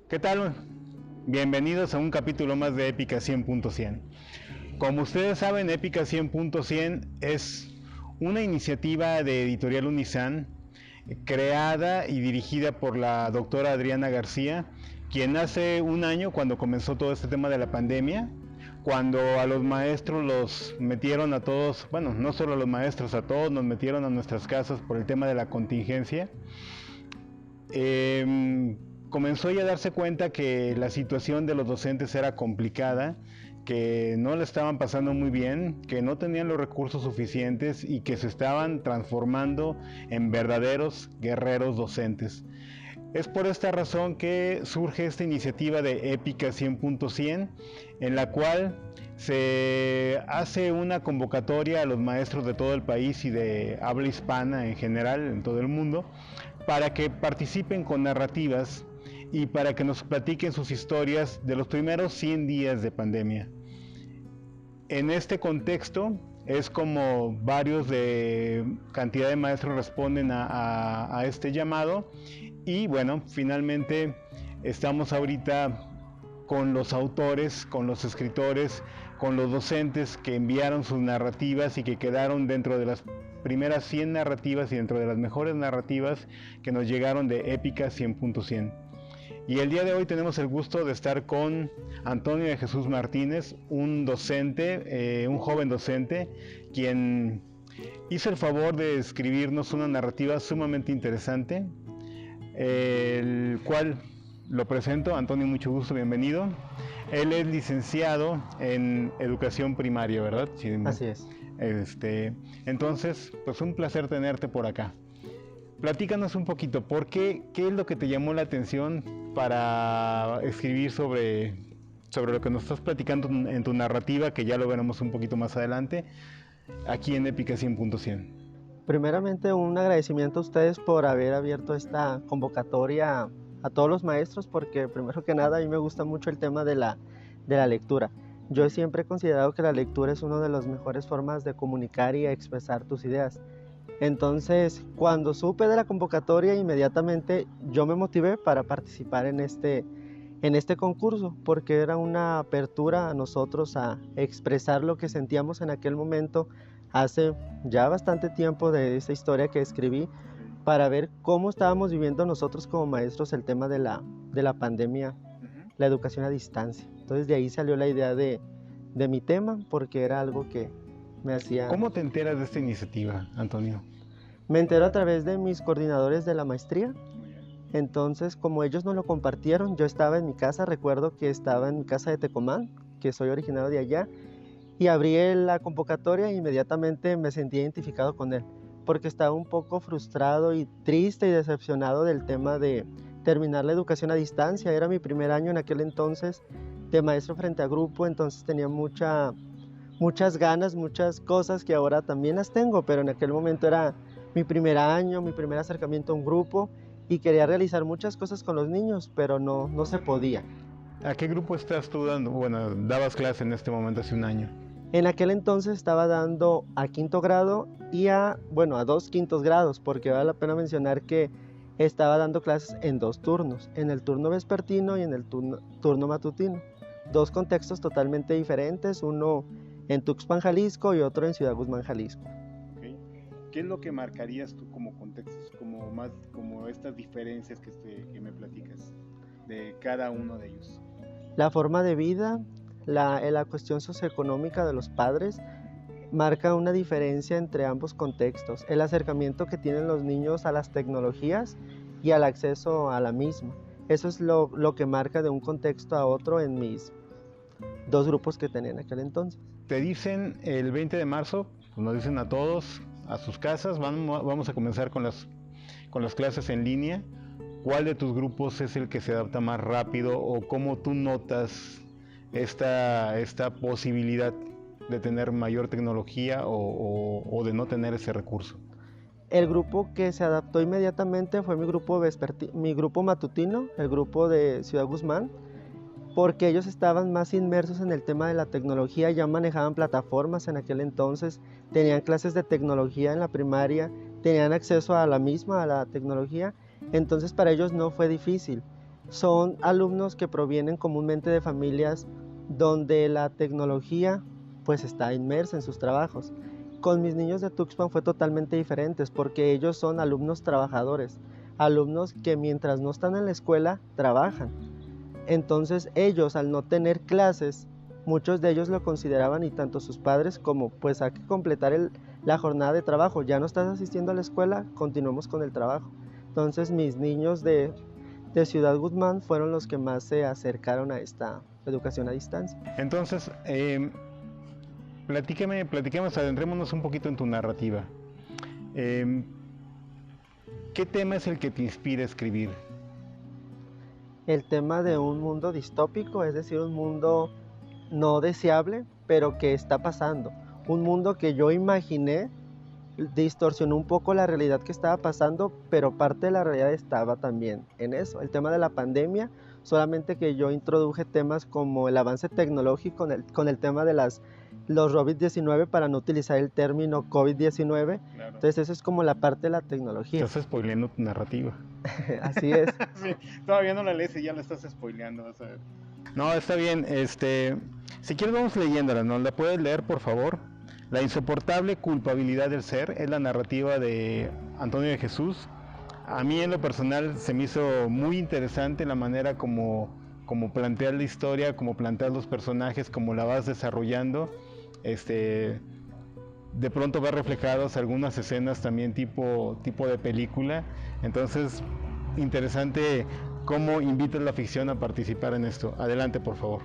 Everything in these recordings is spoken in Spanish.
¿Qué tal? Bienvenidos a un capítulo más de Épica 100.100. Como ustedes saben, Épica 100.100 es una iniciativa de Editorial Unizan creada y dirigida por la doctora Adriana García, quien hace un año, cuando comenzó todo este tema de la pandemia, cuando a los maestros los metieron a todos, bueno, no solo a los maestros, a todos nos metieron a nuestras casas por el tema de la contingencia, comenzó ya a darse cuenta que la situación de los docentes era complicada, que no le estaban pasando muy bien, que no tenían los recursos suficientes y que se estaban transformando en verdaderos guerreros docentes. Es por esta razón que surge esta iniciativa de Épica 100.100, en la cual se hace una convocatoria a los maestros de todo el país y de habla hispana en general, en todo el mundo, para que participen con narrativas y para que nos platiquen sus historias de los primeros 100 días de pandemia. En este contexto es como varios de cantidad de maestros responden a este llamado y bueno, finalmente estamos ahorita con los autores, con los escritores, con los docentes que enviaron sus narrativas y que quedaron dentro de las primeras 100 narrativas y dentro de las mejores narrativas que nos llegaron de Épica 100.100. Y el día de hoy tenemos el gusto de estar con Antonio de Jesús Martínez, un docente, un joven docente, quien hizo el favor de escribirnos una narrativa sumamente interesante, el cual lo presento. Antonio, mucho gusto, bienvenido. Él es licenciado en educación primaria, ¿verdad? Sí, así es. Entonces, pues un placer tenerte por acá. Platícanos un poquito, ¿qué es lo que te llamó la atención para escribir sobre lo que nos estás platicando en tu narrativa, que ya lo veremos un poquito más adelante, aquí en Épica 100.100? Primeramente, un agradecimiento a ustedes por haber abierto esta convocatoria a todos los maestros, porque primero que nada a mí me gusta mucho el tema de la lectura. Yo siempre he considerado que la lectura es una de las mejores formas de comunicar y expresar tus ideas. Entonces, cuando supe de la convocatoria, inmediatamente yo me motivé para participar en este concurso, porque era una apertura a nosotros a expresar lo que sentíamos en aquel momento, hace ya bastante tiempo de esa historia que escribí, para ver cómo estábamos viviendo nosotros como maestros el tema de la pandemia, la educación a distancia. Entonces de ahí salió la idea de mi tema, porque era algo que me hacía... ¿Cómo te enteras de esta iniciativa, Antonio? Me entero a través de mis coordinadores de la maestría. Entonces, como ellos no lo compartieron, yo estaba en mi casa, recuerdo que estaba en mi casa de Tecomán, que soy originario de allá, y abrí la convocatoria e inmediatamente me sentí identificado con él, porque estaba un poco frustrado y triste y decepcionado del tema de terminar la educación a distancia. Era mi primer año en aquel entonces de maestro frente a grupo, entonces tenía muchas ganas, muchas cosas que ahora también las tengo, pero en aquel momento era mi primer año, mi primer acercamiento a un grupo y quería realizar muchas cosas con los niños, pero no se podía. ¿A qué grupo estás tú dando? Bueno, dabas clase en este momento hace un año. En aquel entonces estaba dando a quinto grado y a 2 quintos grados, porque vale la pena mencionar que estaba dando clases en 2 turnos, en el turno vespertino y en el turno matutino. 2 contextos totalmente diferentes, uno en Tuxpan, Jalisco y otro en Ciudad Guzmán, Jalisco. Okay. ¿Qué es lo que marcarías tú como contextos, como estas diferencias que me platicas de cada uno de ellos? La forma de vida, la cuestión socioeconómica de los padres marca una diferencia entre ambos contextos. El acercamiento que tienen los niños a las tecnologías y al acceso a la misma. Eso es lo que marca de un contexto a otro en mis 2 grupos que tenía en aquel entonces. Te dicen el 20 de marzo, nos dicen a todos a sus casas, vamos a comenzar con las clases en línea. ¿Cuál de tus grupos es el que se adapta más rápido o cómo tú notas esta posibilidad de tener mayor tecnología o de no tener ese recurso? El grupo que se adaptó inmediatamente fue mi grupo matutino, el grupo de Ciudad Guzmán, porque ellos estaban más inmersos en el tema de la tecnología, ya manejaban plataformas en aquel entonces, tenían clases de tecnología en la primaria, tenían acceso a la tecnología, entonces para ellos no fue difícil. son alumnos que provienen comúnmente de familias donde la tecnología pues está inmersa en sus trabajos. Con mis niños de Tuxpan fue totalmente diferente porque ellos son alumnos trabajadores, alumnos que mientras no están en la escuela trabajan. Entonces ellos, al no tener clases, muchos de ellos lo consideraban, y tanto sus padres como pues hay que completar la jornada de trabajo. Ya no estás asistiendo a la escuela, continuamos con el trabajo. Entonces mis niños de Ciudad Guzmán fueron los que más se acercaron a esta educación a distancia. Entonces, platíquemos, adentrémonos un poquito en tu narrativa. ¿Qué tema es el que te inspira a escribir? El tema de un mundo distópico, es decir, un mundo no deseable, pero que está pasando. Un mundo que yo imaginé distorsionó un poco la realidad que estaba pasando, pero parte de la realidad estaba también en eso. El tema de la pandemia, solamente que yo introduje temas como el avance tecnológico con el tema de los COVID-19 para no utilizar el término COVID-19. Claro. Entonces eso es como la parte de la tecnología. Estás spoileando tu narrativa. Así es. Sí, todavía no la lees y ya la estás spoileando, vas a ver. No, está bien. Si quieres vamos leyéndola, ¿no? ¿La puedes leer, por favor? La insoportable culpabilidad del ser es la narrativa de Antonio de Jesús. A mí en lo personal se me hizo muy interesante la manera como planteas la historia, como planteas los personajes, como la vas desarrollando. De pronto ves reflejados algunas escenas también tipo de película. Entonces, interesante cómo invitas la ficción a participar en esto. Adelante, por favor.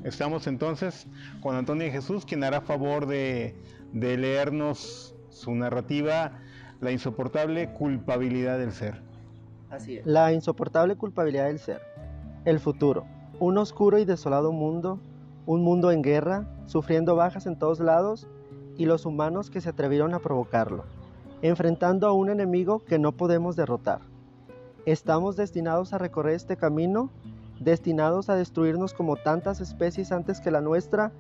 Estamos entonces con Antonio de Jesús, quien hará favor de leernos su narrativa, La insoportable culpabilidad del ser. Así es. La insoportable culpabilidad del ser. El futuro. Un oscuro y desolado mundo, un mundo en guerra, sufriendo bajas en todos lados, y los humanos que se atrevieron a provocarlo, enfrentando a un enemigo que no podemos derrotar. ¿Estamos destinados a recorrer este camino? ¿Destinados a destruirnos como tantas especies antes que la nuestra?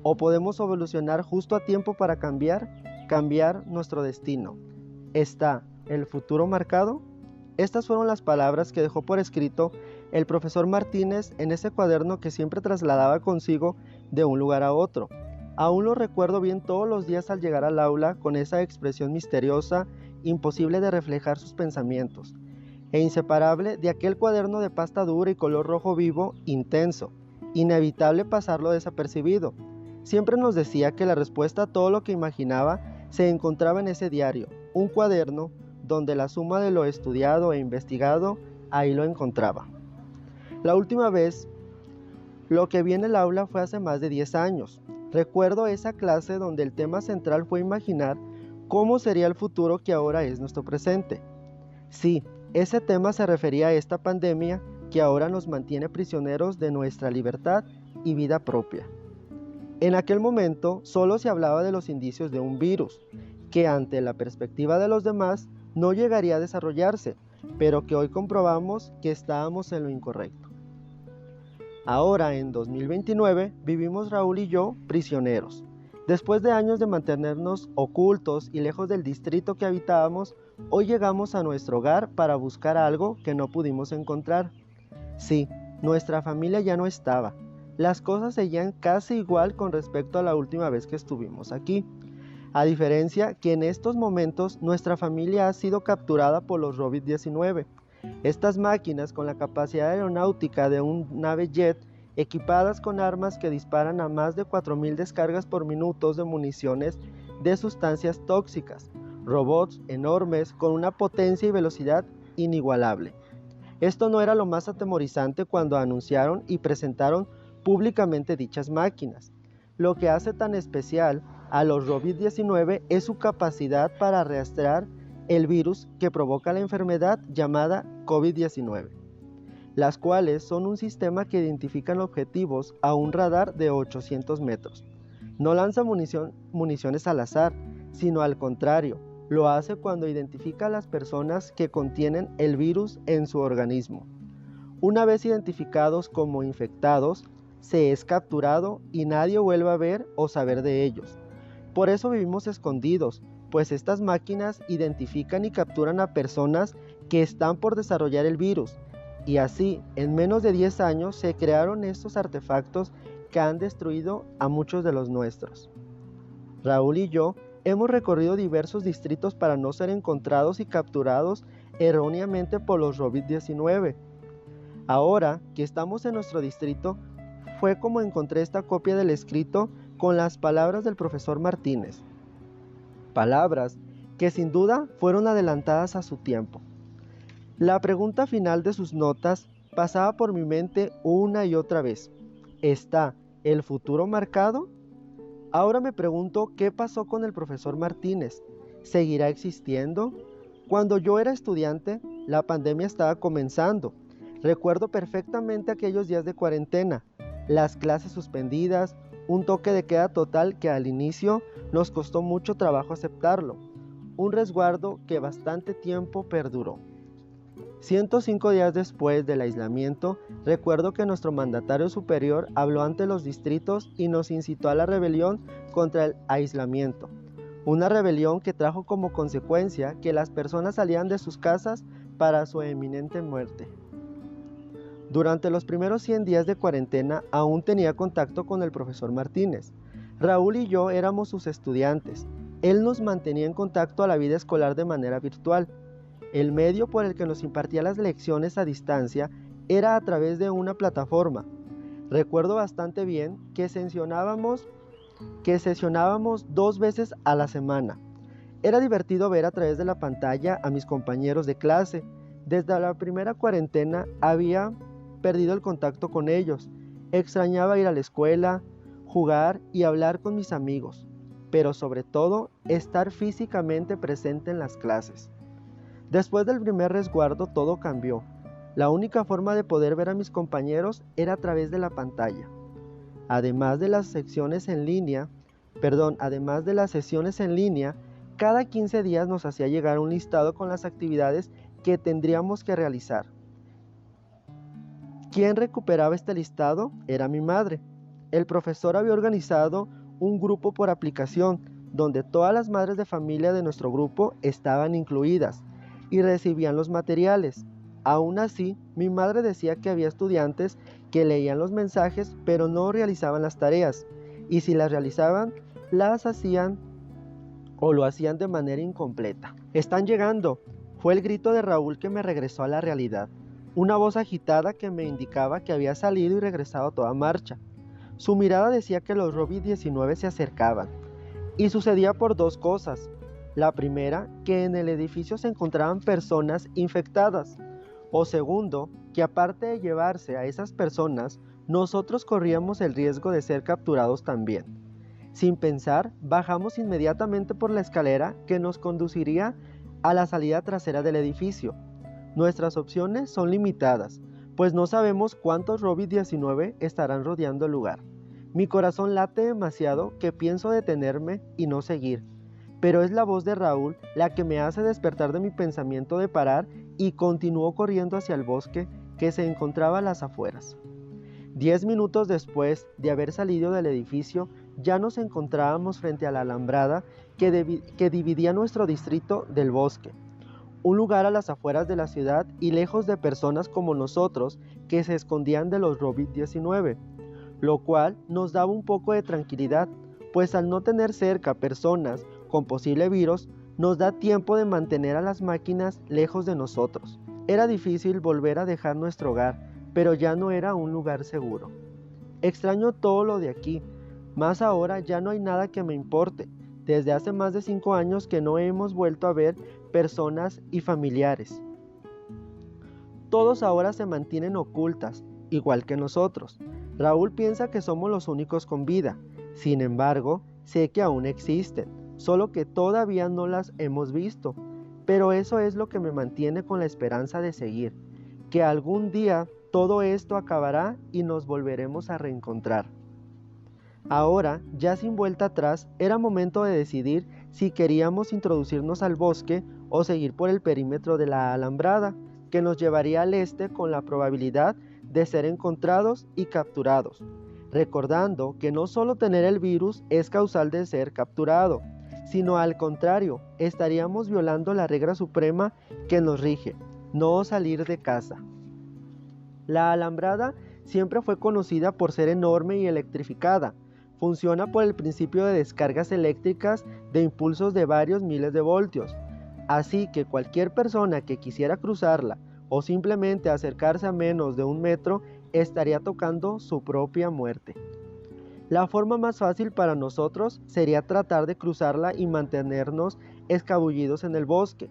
¿O podemos evolucionar justo a tiempo para cambiar nuestro destino? ¿Está el futuro marcado? Estas fueron las palabras que dejó por escrito el profesor Martínez en ese cuaderno que siempre trasladaba consigo de un lugar a otro. Aún lo recuerdo bien todos los días al llegar al aula con esa expresión misteriosa, imposible de reflejar sus pensamientos, e inseparable de aquel cuaderno de pasta dura y color rojo vivo, intenso, inevitable pasarlo desapercibido. Siempre nos decía que la respuesta a todo lo que imaginaba se encontraba en ese diario, un cuaderno donde la suma de lo estudiado e investigado, ahí lo encontraba. La última vez, lo que vi en el aula fue hace más de 10 años. Recuerdo esa clase donde el tema central fue imaginar cómo sería el futuro que ahora es nuestro presente. Sí, ese tema se refería a esta pandemia que ahora nos mantiene prisioneros de nuestra libertad y vida propia. En aquel momento solo se hablaba de los indicios de un virus, que ante la perspectiva de los demás no llegaría a desarrollarse, pero que hoy comprobamos que estábamos en lo incorrecto. Ahora, en 2029, vivimos Raúl y yo prisioneros. Después de años de mantenernos ocultos y lejos del distrito que habitábamos, hoy llegamos a nuestro hogar para buscar algo que no pudimos encontrar. Sí, nuestra familia ya no estaba. Las cosas seguían casi igual con respecto a la última vez que estuvimos aquí. A diferencia que en estos momentos nuestra familia ha sido capturada por los COVID-19. Estas máquinas con la capacidad aeronáutica de un nave jet, equipadas con armas que disparan a más de 4.000 descargas por minuto de municiones de sustancias tóxicas, robots enormes con una potencia y velocidad inigualable. Esto no era lo más atemorizante cuando anunciaron y presentaron públicamente dichas máquinas. Lo que hace tan especial a los COVID-19 es su capacidad para rastrear el virus que provoca la enfermedad llamada COVID-19, las cuales son un sistema que identifican objetivos a un radar de 800 metros. No lanza municiones al azar, sino al contrario, lo hace cuando identifica a las personas que contienen el virus en su organismo. Una vez identificados como infectados, se es capturado y nadie vuelve a ver o saber de ellos. Por eso vivimos escondidos, pues estas máquinas identifican y capturan a personas que están por desarrollar el virus, Y así, en menos de 10 años, se crearon estos artefactos que han destruido a muchos de los nuestros. Raúl y yo hemos recorrido diversos distritos para no ser encontrados y capturados erróneamente por los Robit-19. Ahora que estamos en nuestro distrito, fue como encontré esta copia del escrito con las palabras del profesor Martínez. Palabras que sin duda fueron adelantadas a su tiempo. La pregunta final de sus notas pasaba por mi mente una y otra vez. ¿Está el futuro marcado? Ahora me pregunto qué pasó con el profesor Martínez. ¿Seguirá existiendo? Cuando yo era estudiante, la pandemia estaba comenzando. Recuerdo perfectamente aquellos días de cuarentena, las clases suspendidas, un toque de queda total que al inicio nos costó mucho trabajo aceptarlo, un resguardo que bastante tiempo perduró. 105 días después del aislamiento, recuerdo que nuestro mandatario superior habló ante los distritos y nos incitó a la rebelión contra el aislamiento. Una rebelión que trajo como consecuencia que las personas salían de sus casas para su eminente muerte. Durante los primeros 100 días de cuarentena aún tenía contacto con el profesor Martínez. Raúl y yo éramos sus estudiantes. Él nos mantenía en contacto a la vida escolar de manera virtual. El medio por el que nos impartía las lecciones a distancia era a través de una plataforma. Recuerdo bastante bien que sesionábamos 2 veces a la semana. Era divertido ver a través de la pantalla a mis compañeros de clase. Desde la primera cuarentena había perdido el contacto con ellos. Extrañaba ir a la escuela, jugar y hablar con mis amigos, pero sobre todo estar físicamente presente en las clases. Después del primer resguardo todo cambió. La única forma de poder ver a mis compañeros era a través de la pantalla. Además de las sesiones en línea, cada 15 días nos hacía llegar un listado con las actividades que tendríamos que realizar. ¿Quién recuperaba este listado? Era mi madre. El profesor había organizado un grupo por aplicación, donde todas las madres de familia de nuestro grupo estaban incluidas y recibían los materiales. Aún así, mi madre decía que había estudiantes que leían los mensajes pero no realizaban las tareas, y si las realizaban, las hacían o lo hacían de manera incompleta. «Están llegando», fue el grito de Raúl que me regresó a la realidad. Una voz agitada que me indicaba que había salido y regresado a toda marcha. Su mirada decía que los Robit-19 se acercaban. Y sucedía por 2 cosas. La primera, que en el edificio se encontraban personas infectadas. O segundo, que aparte de llevarse a esas personas, nosotros corríamos el riesgo de ser capturados también. Sin pensar, bajamos inmediatamente por la escalera que nos conduciría a la salida trasera del edificio. Nuestras opciones son limitadas, pues no sabemos cuántos Robit-19 estarán rodeando el lugar. Mi corazón late demasiado que pienso detenerme y no seguir, pero es la voz de Raúl la que me hace despertar de mi pensamiento de parar y continúo corriendo hacia el bosque que se encontraba a las afueras. 10 minutos después de haber salido del edificio, ya nos encontrábamos frente a la alambrada que dividía nuestro distrito del bosque. Un lugar a las afueras de la ciudad y lejos de personas como nosotros que se escondían de los Robit-19, lo cual nos daba un poco de tranquilidad, pues al no tener cerca personas con posible virus, nos da tiempo de mantener a las máquinas lejos de nosotros. Era difícil volver a dejar nuestro hogar, pero ya no era un lugar seguro. Extraño todo lo de aquí, más ahora ya no hay nada que me importe. Desde hace más de 5 años que no hemos vuelto a ver personas y familiares. Todos ahora se mantienen ocultas, igual que nosotros. Raúl piensa que somos los únicos con vida. Sin embargo, sé que aún existen, solo que todavía no las hemos visto. Pero eso es lo que me mantiene con la esperanza de seguir, que algún día todo esto acabará y nos volveremos a reencontrar. Ahora, ya sin vuelta atrás, era momento de decidir si queríamos introducirnos al bosque o seguir por el perímetro de la alambrada, que nos llevaría al este con la probabilidad de ser encontrados y capturados, recordando que no solo tener el virus es causal de ser capturado, sino al contrario, estaríamos violando la regla suprema que nos rige, no salir de casa. La alambrada siempre fue conocida por ser enorme y electrificada. Funciona por el principio de descargas eléctricas de impulsos de varios miles de voltios. Así que cualquier persona que quisiera cruzarla o simplemente acercarse a menos de 1 metro estaría tocando su propia muerte. La forma más fácil para nosotros sería tratar de cruzarla y mantenernos escabullidos en el bosque,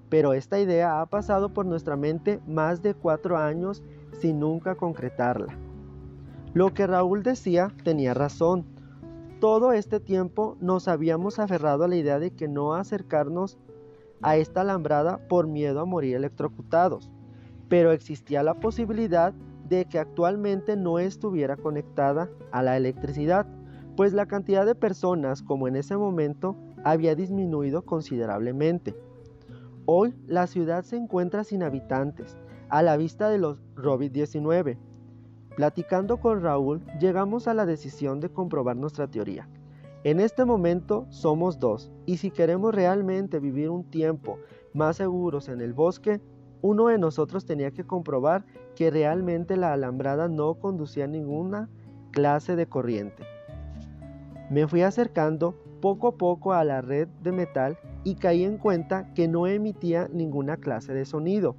pero esta idea ha pasado por nuestra mente más de 4 años sin nunca concretarla. Lo que Raúl decía tenía razón. Todo este tiempo nos habíamos aferrado a la idea de que no acercarnos a esta alambrada por miedo a morir electrocutados, pero existía la posibilidad de que actualmente no estuviera conectada a la electricidad, pues la cantidad de personas como en ese momento había disminuido considerablemente. Hoy la ciudad se encuentra sin habitantes, a la vista de los COVID-19. Platicando con Raúl, llegamos a la decisión de comprobar nuestra teoría. En este momento somos 2, y si queremos realmente vivir un tiempo más seguros en el bosque, uno de nosotros tenía que comprobar que realmente la alambrada no conducía a ninguna clase de corriente. Me fui acercando poco a poco a la red de metal y caí en cuenta que no emitía ninguna clase de sonido.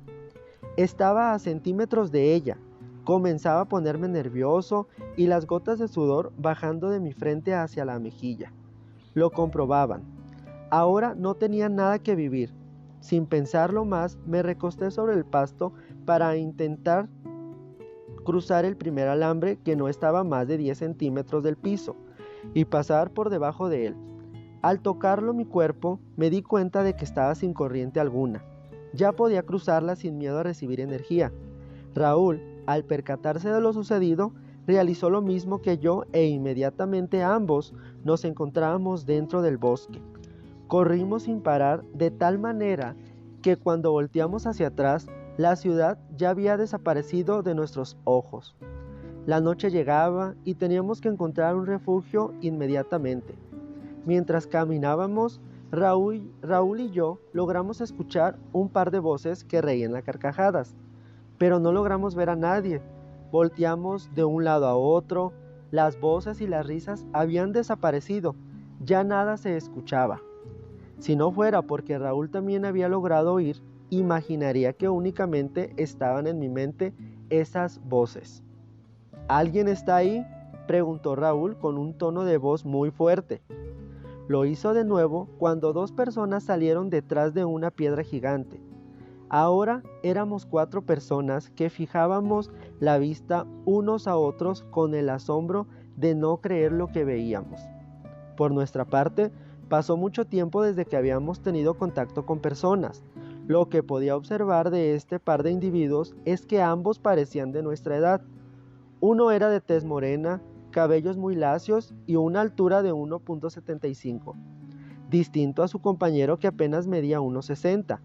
Estaba a centímetros de ella. Comenzaba a ponerme nervioso y las gotas de sudor bajando de mi frente hacia la mejilla. Lo comprobaban. Ahora no tenía nada que vivir. Sin pensarlo más, me recosté sobre el pasto para intentar cruzar el primer alambre que no estaba a más de 10 centímetros del piso y pasar por debajo de él. Al tocarlo mi cuerpo, me di cuenta de que estaba sin corriente alguna. Ya podía cruzarla sin miedo a recibir energía. Raúl, al percatarse de lo sucedido, realizó lo mismo que yo e inmediatamente ambos nos encontrábamos dentro del bosque. Corrimos sin parar de tal manera que cuando volteamos hacia atrás, la ciudad ya había desaparecido de nuestros ojos. La noche llegaba y teníamos que encontrar un refugio inmediatamente. Mientras caminábamos, Raúl y yo logramos escuchar un par de voces que reían a carcajadas, pero no logramos ver a nadie. Volteamos de un lado a otro, las voces y las risas habían desaparecido, ya nada se escuchaba. Si no fuera porque Raúl también había logrado oír, imaginaría que únicamente estaban en mi mente esas voces. ¿Alguien está ahí?, preguntó Raúl con un tono de voz muy fuerte. Lo hizo de nuevo cuando 2 personas salieron detrás de una piedra gigante. Ahora éramos 4 personas que fijábamos la vista unos a otros con el asombro de no creer lo que veíamos. Por nuestra parte, pasó mucho tiempo desde que habíamos tenido contacto con personas. Lo que podía observar de este par de individuos es que ambos parecían de nuestra edad. Uno era de tez morena, cabellos muy lacios y una altura de 1.75, distinto a su compañero que apenas medía 1.60,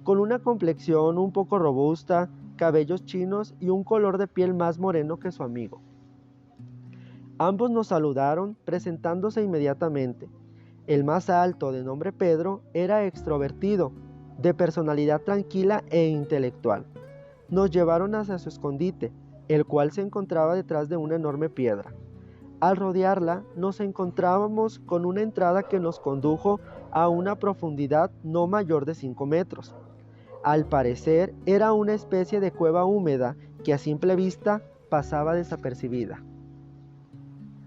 con una complexión un poco robusta, cabellos chinos y un color de piel más moreno que su amigo. Ambos nos saludaron, presentándose inmediatamente. El más alto, de nombre Pedro, era extrovertido, de personalidad tranquila e intelectual. Nos llevaron hacia su escondite, el cual se encontraba detrás de una enorme piedra. Al rodearla, nos encontrábamos con una entrada que nos condujo a una profundidad no mayor de 5 metros. Al parecer, era una especie de cueva húmeda que a simple vista pasaba desapercibida.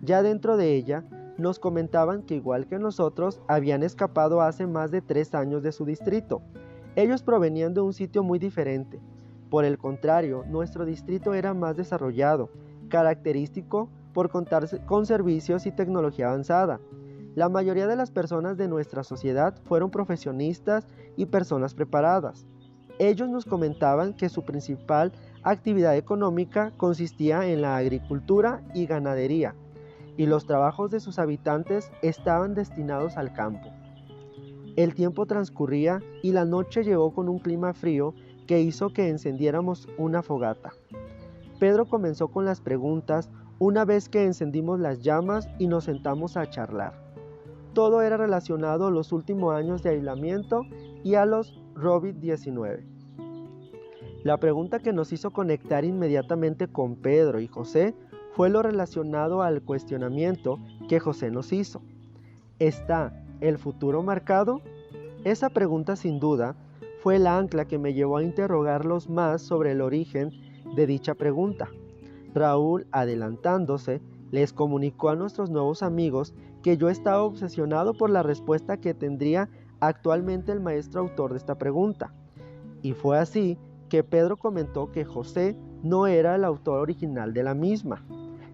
Ya dentro de ella, nos comentaban que igual que nosotros, habían escapado hace más de 3 años de su distrito. Ellos provenían de un sitio muy diferente. Por el contrario, nuestro distrito era más desarrollado, característico por contar con servicios y tecnología avanzada. La mayoría de las personas de nuestra sociedad fueron profesionistas y personas preparadas. Ellos nos comentaban que su principal actividad económica consistía en la agricultura y ganadería, y los trabajos de sus habitantes estaban destinados al campo. El tiempo transcurría y la noche llegó con un clima frío que hizo que encendiéramos una fogata. Pedro comenzó con las preguntas una vez que encendimos las llamas y nos sentamos a charlar. Todo era relacionado a los últimos años de aislamiento y a los COVID-19. La pregunta que nos hizo conectar inmediatamente con Pedro y José fue lo relacionado al cuestionamiento que José nos hizo. ¿Está el futuro marcado? Esa pregunta sin duda fue el ancla que me llevó a interrogarlos más sobre el origen de dicha pregunta. Raúl, adelantándose, les comunicó a nuestros nuevos amigos que yo estaba obsesionado por la respuesta que tendría actualmente el maestro autor de esta pregunta. Y fue así que Pedro comentó que José no era el autor original de la misma,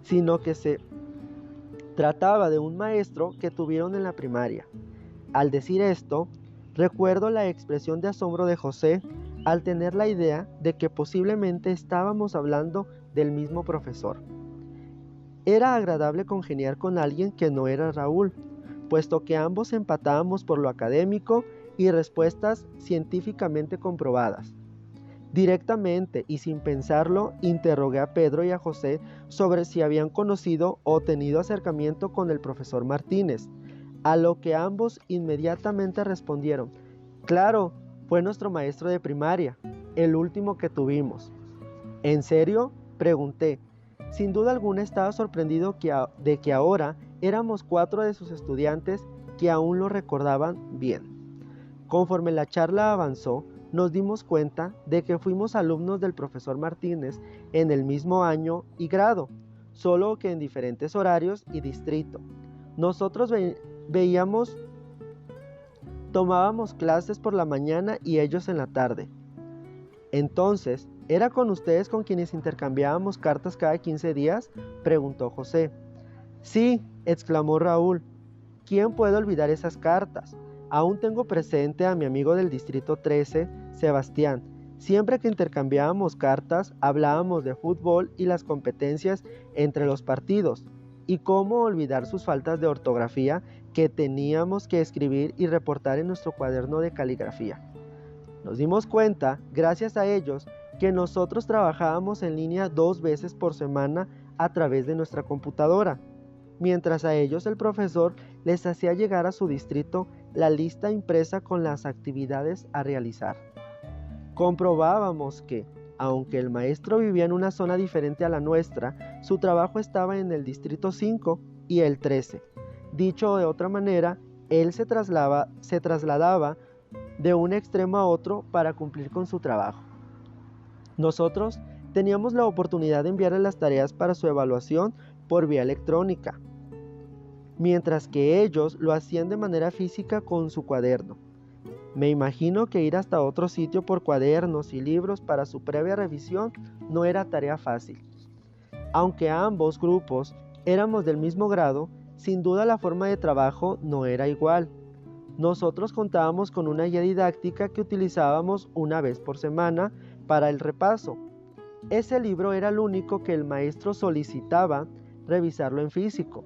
sino que se trataba de un maestro que tuvieron en la primaria. Al decir esto, recuerdo la expresión de asombro de José al tener la idea de que posiblemente estábamos hablando del mismo profesor. Era agradable congeniar con alguien que no era Raúl, puesto que ambos empatábamos por lo académico y respuestas científicamente comprobadas. Directamente y sin pensarlo, interrogué a Pedro y a José sobre si habían conocido o tenido acercamiento con el profesor Martínez, a lo que ambos inmediatamente respondieron: claro, fue nuestro maestro de primaria, el último que tuvimos. ¿En serio?, pregunté. Sin duda alguna estaba sorprendido de que ahora éramos 4 de sus estudiantes que aún lo recordaban bien. Conforme la charla avanzó, nos dimos cuenta de que fuimos alumnos del profesor Martínez en el mismo año y grado, solo que en diferentes horarios y distrito. Nosotros tomábamos clases por la mañana y ellos en la tarde. Entonces, ¿era con ustedes con quienes intercambiábamos cartas cada 15 días? Preguntó José. Sí, exclamó Raúl. ¿Quién puede olvidar esas cartas? Aún tengo presente a mi amigo del distrito 13, Sebastián. Siempre que intercambiábamos cartas, hablábamos de fútbol y las competencias entre los partidos. Y cómo olvidar sus faltas de ortografía que teníamos que escribir y reportar en nuestro cuaderno de caligrafía. Nos dimos cuenta, gracias a ellos, que nosotros trabajábamos en línea 2 veces por semana a través de nuestra computadora, mientras a ellos el profesor les hacía llegar a su distrito la lista impresa con las actividades a realizar. Comprobábamos que, aunque el maestro vivía en una zona diferente a la nuestra, su trabajo estaba en el distrito 5 y el 13. Dicho de otra manera, él se trasladaba de un extremo a otro para cumplir con su trabajo. Nosotros teníamos la oportunidad de enviarle las tareas para su evaluación por vía electrónica, mientras que ellos lo hacían de manera física con su cuaderno. Me imagino que ir hasta otro sitio por cuadernos y libros para su previa revisión no era tarea fácil. Aunque ambos grupos éramos del mismo grado, sin duda la forma de trabajo no era igual. Nosotros contábamos con una guía didáctica que utilizábamos una vez por semana para el repaso. Ese libro era el único que el maestro solicitaba revisarlo en físico.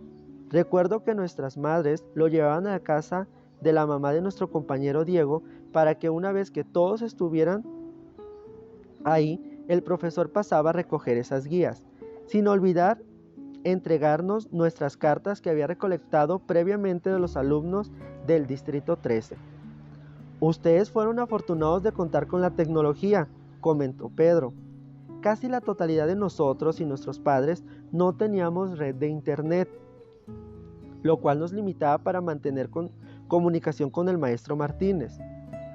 Recuerdo que nuestras madres lo llevaban a la casa de la mamá de nuestro compañero Diego para que una vez que todos estuvieran ahí, el profesor pasaba a recoger esas guías, sin olvidar entregarnos nuestras cartas que había recolectado previamente de los alumnos del distrito 13. Ustedes fueron afortunados de contar con la tecnología, comentó Pedro. Casi la totalidad de nosotros y nuestros padres no teníamos red de internet, lo cual nos limitaba para mantener comunicación con el maestro Martínez.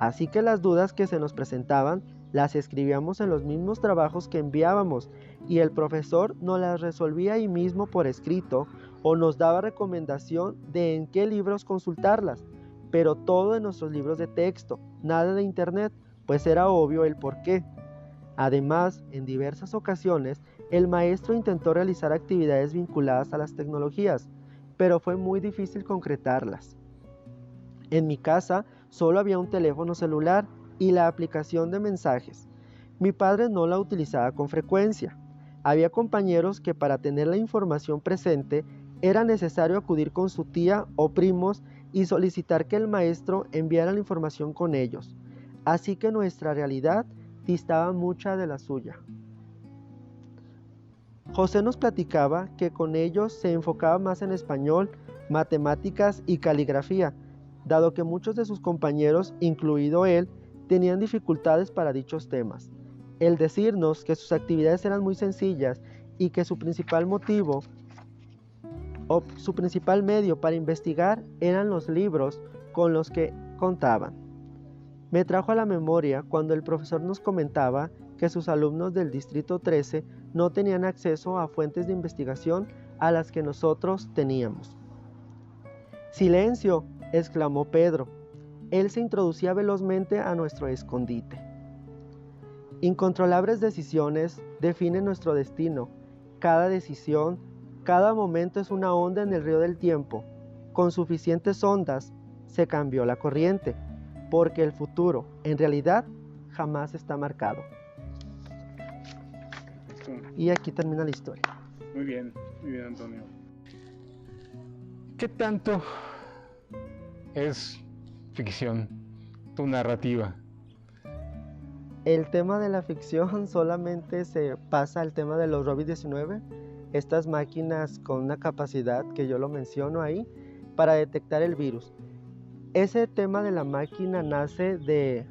Así que las dudas que se nos presentaban las escribíamos en los mismos trabajos que enviábamos y el profesor nos las resolvía ahí mismo por escrito o nos daba recomendación de en qué libros consultarlas, pero todo en nuestros libros de texto, nada de internet, pues era obvio el porqué. Además, en diversas ocasiones, el maestro intentó realizar actividades vinculadas a las tecnologías, pero fue muy difícil concretarlas. En mi casa solo había un teléfono celular y la aplicación de mensajes. Mi padre no la utilizaba con frecuencia. Había compañeros que para tener la información presente era necesario acudir con su tía o primos y solicitar que el maestro enviara la información con ellos. Así que nuestra realidad distaba mucha de la suya. José nos platicaba que con ellos se enfocaba más en español, matemáticas y caligrafía, dado que muchos de sus compañeros, incluido él, tenían dificultades para dichos temas. el decirnos que sus actividades eran muy sencillas y que su principal motivo o su principal medio para investigar eran los libros con los que contaban. Me trajo a la memoria cuando el profesor nos comentaba que sus alumnos del Distrito 13 no tenían acceso a fuentes de investigación a las que nosotros teníamos. ¡Silencio!, exclamó Pedro. Él se introducía velozmente a nuestro escondite. Incontrolables decisiones definen nuestro destino. Cada decisión, cada momento es una onda en el río del tiempo. Con suficientes ondas se cambió la corriente, porque el futuro, en realidad, jamás está marcado. Y aquí termina la historia. Muy bien, Antonio. ¿Qué tanto es ficción tu narrativa? El tema de la ficción solamente se pasa al tema de los COVID-19, estas máquinas con una capacidad que yo lo menciono ahí para detectar el virus. Ese tema de la máquina nace de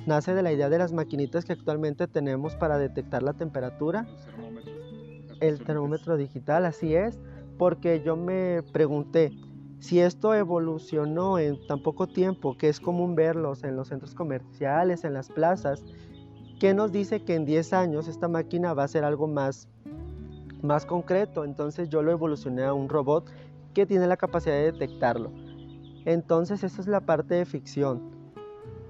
la idea de las maquinitas que actualmente tenemos para detectar la temperatura. El termómetro digital, así es, porque yo me pregunté si esto evolucionó en tan poco tiempo, que es común verlos en los centros comerciales, en las plazas, ¿qué nos dice que en 10 años esta máquina va a ser algo más concreto? Entonces yo lo evolucioné a un robot que tiene la capacidad de detectarlo. Entonces esa es la parte de ficción.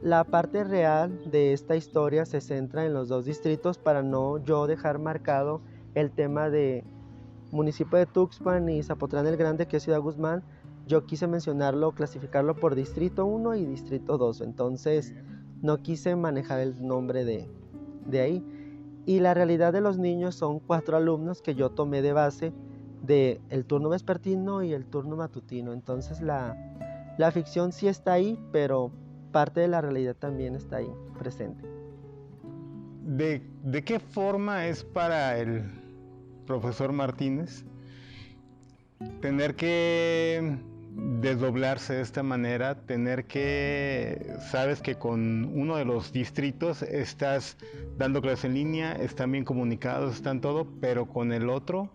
La parte real de esta historia se centra en los dos distritos para no yo dejar marcado el tema de municipio de Tuxpan y Zapotlán el Grande, que es Ciudad Guzmán. Yo quise mencionarlo, clasificarlo por distrito 1 y distrito 2, entonces no quise manejar el nombre de ahí. Y la realidad de los niños son 4 alumnos que yo tomé de base del turno vespertino y el turno matutino. Entonces la ficción sí está ahí, pero parte de la realidad también está ahí presente. ¿De qué forma es para el profesor Martínez tener que desdoblarse de esta manera, sabes que con uno de los distritos estás dando clases en línea, están bien comunicados, están todo, pero con el otro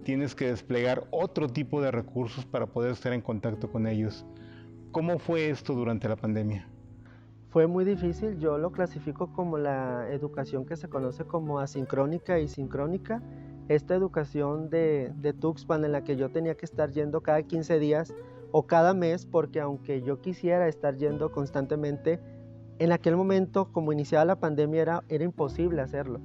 tienes que desplegar otro tipo de recursos para poder estar en contacto con ellos? ¿Cómo fue esto durante la pandemia? Fue muy difícil, yo lo clasifico como la educación que se conoce como asincrónica y sincrónica. Esta educación de Tuxpan en la que yo tenía que estar yendo cada 15 días o cada mes, porque aunque yo quisiera estar yendo constantemente, en aquel momento, como iniciaba la pandemia, era imposible hacerlo.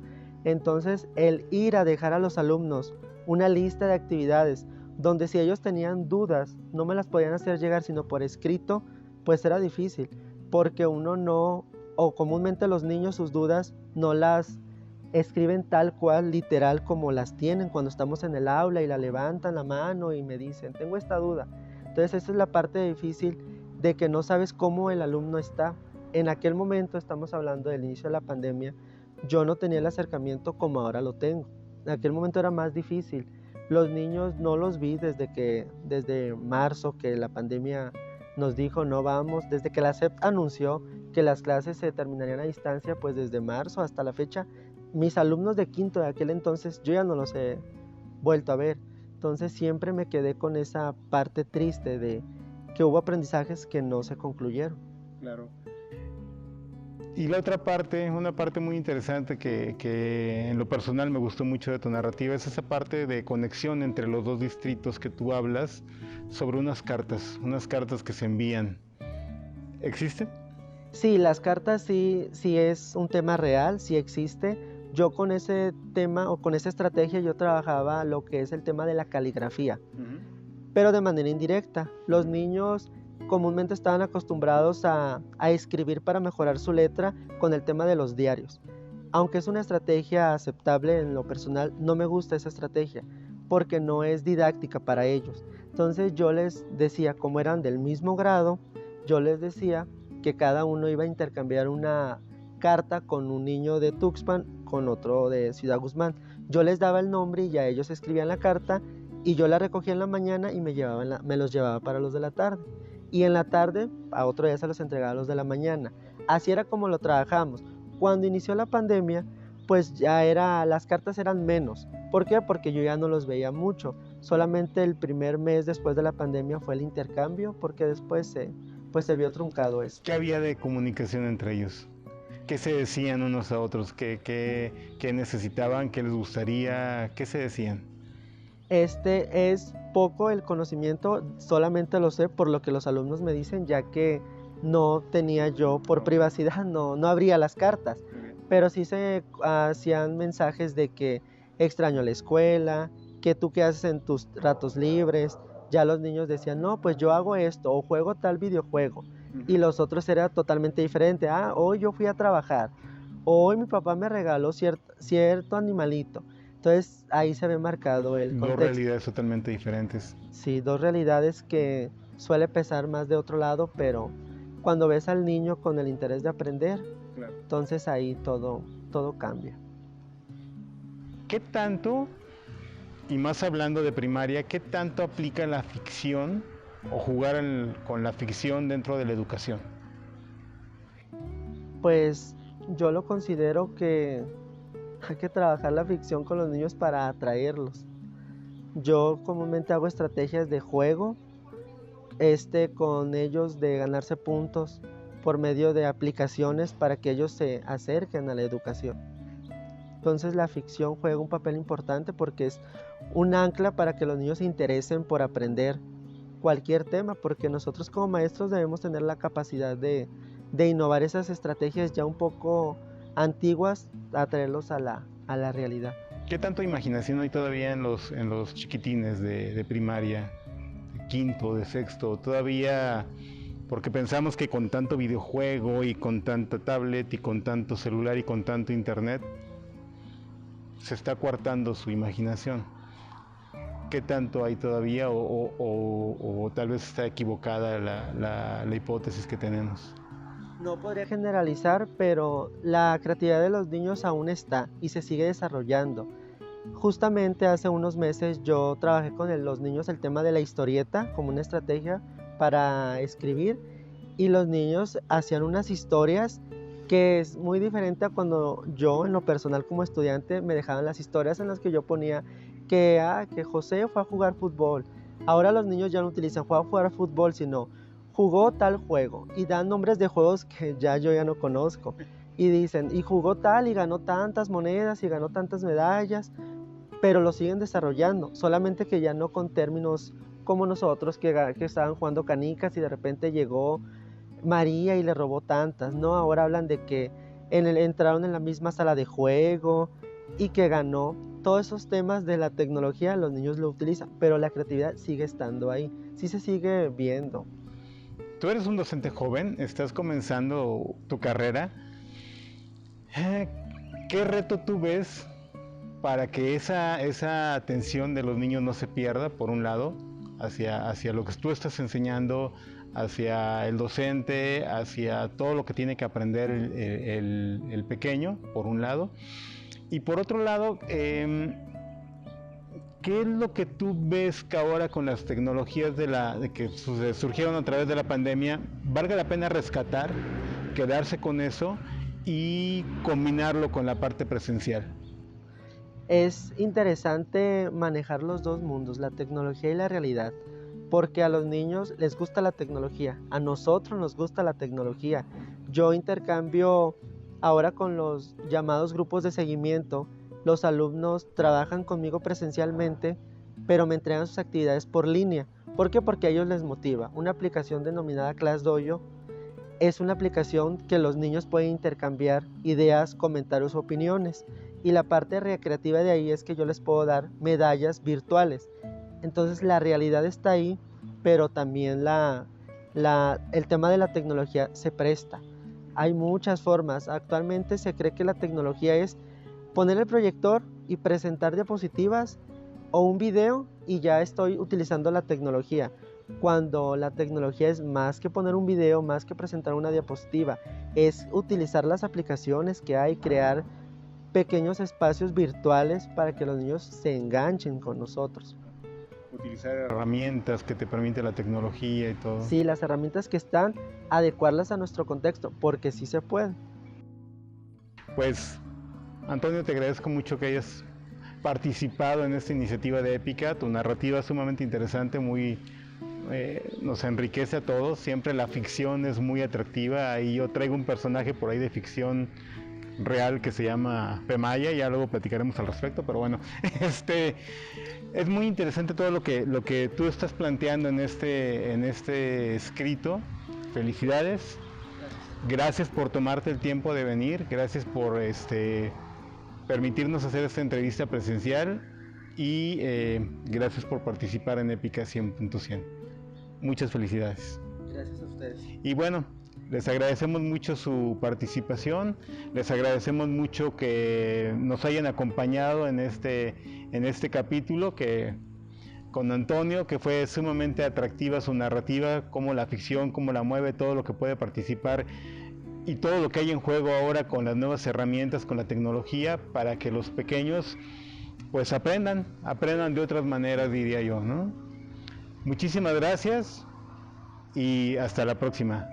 Entonces, el ir a dejar a los alumnos una lista de actividades, donde si ellos tenían dudas, no me las podían hacer llegar sino por escrito, pues era difícil, porque uno no, o comúnmente los niños sus dudas no las escriben tal cual, literal, como las tienen cuando estamos en el aula y la levantan la mano y me dicen, tengo esta duda. Entonces esa es la parte difícil de que no sabes cómo el alumno está. En aquel momento, estamos hablando del inicio de la pandemia, yo no tenía el acercamiento como ahora lo tengo. En aquel momento era más difícil. Los niños no los vi desde marzo que la pandemia nos dijo no vamos, desde que la SEP anunció que las clases se terminarían a distancia, pues desde marzo hasta la fecha, mis alumnos de quinto de aquel entonces yo ya no los he vuelto a ver. Entonces siempre me quedé con esa parte triste de que hubo aprendizajes que no se concluyeron. Claro. Y la otra parte, una parte muy interesante que en lo personal me gustó mucho de tu narrativa, es esa parte de conexión entre los dos distritos que tú hablas sobre unas cartas que se envían. ¿Existen? Sí, las cartas sí es un tema real, sí existe. Yo con ese tema o con esa estrategia yo trabajaba lo que es el tema de la caligrafía, pero de manera indirecta. Los niños comúnmente estaban acostumbrados a escribir para mejorar su letra con el tema de los diarios. Aunque es una estrategia aceptable en lo personal, no me gusta esa estrategia porque no es didáctica para ellos. Entonces yo les decía, como eran del mismo grado, yo les decía que cada uno iba a intercambiar una carta con un niño de Tuxpan, con otro de Ciudad Guzmán. Yo les daba el nombre y ya ellos escribían la carta y yo la recogía en la mañana y me los llevaba para los de la tarde. Y en la tarde, a otro día se los entregaba a los de la mañana. Así era como lo trabajamos. Cuando inició la pandemia, pues las cartas eran menos. ¿Por qué? Porque yo ya no los veía mucho. Solamente el primer mes después de la pandemia fue el intercambio, porque después se vio truncado eso. ¿Qué había de comunicación entre ellos? ¿Qué se decían unos a otros? ¿Qué necesitaban? ¿Qué les gustaría? ¿Qué se decían? Este es poco el conocimiento, solamente lo sé por lo que los alumnos me dicen, ya que no tenía yo, por privacidad, no abría las cartas, pero sí se hacían mensajes de que extraño la escuela, que tú qué haces en tus ratos libres. Ya los niños decían, no, pues yo hago esto o juego tal videojuego. Y los otros era totalmente diferente. Hoy yo fui a trabajar, hoy mi papá me regaló cierto animalito. Entonces ahí se ve marcado el contexto. Dos realidades totalmente diferentes. Sí, dos realidades que suele pesar más de otro lado, pero cuando ves al niño con el interés de aprender, claro, entonces ahí todo cambia. ¿Qué tanto, y más hablando de primaria, qué tanto aplica la ficción o jugar con la ficción dentro de la educación? Pues yo lo considero que hay que trabajar la ficción con los niños para atraerlos. Yo comúnmente hago estrategias de juego con ellos, de ganarse puntos por medio de aplicaciones para que ellos se acerquen a la educación. Entonces la ficción juega un papel importante porque es un ancla para que los niños se interesen por aprender cualquier tema, porque nosotros como maestros debemos tener la capacidad de innovar esas estrategias ya un poco antiguas, a traerlos a la realidad. ¿Qué tanto imaginación hay todavía en los chiquitines de primaria, de quinto, de sexto? Todavía, porque pensamos que con tanto videojuego y con tanta tablet y con tanto celular y con tanto internet, se está coartando su imaginación. ¿Qué tanto hay todavía o tal vez está equivocada la hipótesis que tenemos? No podría generalizar, pero la creatividad de los niños aún está y se sigue desarrollando. Justamente hace unos meses yo trabajé con los niños el tema de la historieta como una estrategia para escribir, y los niños hacían unas historias que es muy diferente a cuando yo en lo personal como estudiante me dejaban las historias en las que yo ponía que José fue a jugar fútbol. Ahora los niños ya no utilizan fue a jugar fútbol, sino jugó tal juego, y dan nombres de juegos que yo ya no conozco, y dicen, y jugó tal y ganó tantas monedas y ganó tantas medallas, pero lo siguen desarrollando, solamente que ya no con términos como nosotros que estaban jugando canicas y de repente llegó María y le robó tantas, no, ahora hablan de que entraron en la misma sala de juego y que ganó. Todos esos temas de la tecnología los niños lo utilizan, pero la creatividad sigue estando ahí, sí se sigue viendo. Tú eres un docente joven, estás comenzando tu carrera. ¿Qué reto tú ves para que esa atención de los niños no se pierda, por un lado, hacia lo que tú estás enseñando, hacia el docente, hacia todo lo que tiene que aprender el pequeño, por un lado? Y por otro lado, ¿qué es lo que tú ves que ahora con las tecnologías de que surgieron a través de la pandemia, valga la pena rescatar, quedarse con eso y combinarlo con la parte presencial? Es interesante manejar los dos mundos, la tecnología y la realidad, porque a los niños les gusta la tecnología, a nosotros nos gusta la tecnología. Yo intercambio ahora con los llamados grupos de seguimiento. Los alumnos trabajan conmigo presencialmente, pero me entregan sus actividades por línea. ¿Por qué? Porque a ellos les motiva. Una aplicación denominada ClassDojo es una aplicación que los niños pueden intercambiar ideas, comentarios, opiniones. Y la parte recreativa de ahí es que yo les puedo dar medallas virtuales. Entonces la realidad está ahí, pero también el tema de la tecnología se presta. Hay muchas formas. Actualmente se cree que la tecnología es poner el proyector y presentar diapositivas o un video y ya estoy utilizando la tecnología, cuando la tecnología es más que poner un video, más que presentar una diapositiva, es utilizar las aplicaciones que hay, crear pequeños espacios virtuales para que los niños se enganchen con nosotros. Utilizar herramientas que te permite la tecnología y todo. Sí, las herramientas que están, adecuarlas a nuestro contexto, porque sí se puede. Pues, Antonio, te agradezco mucho que hayas participado en esta iniciativa de Épica. Tu narrativa es sumamente interesante, nos enriquece a todos. Siempre la ficción es muy atractiva. Y yo traigo un personaje por ahí de ficción real que se llama Pemaya, ya luego platicaremos al respecto, pero bueno, es muy interesante todo lo que tú estás planteando en este escrito. Felicidades. Gracias por tomarte el tiempo de venir, gracias por permitirnos hacer esta entrevista presencial y gracias por participar en Épica 100.100. Muchas felicidades. Gracias a ustedes. Y bueno, les agradecemos mucho su participación, les agradecemos mucho que nos hayan acompañado en este capítulo con Antonio, que fue sumamente atractiva su narrativa, cómo la ficción, cómo la mueve, todo lo que puede participar y todo lo que hay en juego ahora con las nuevas herramientas, con la tecnología, para que los pequeños pues aprendan de otras maneras, diría yo, ¿no? Muchísimas gracias y hasta la próxima.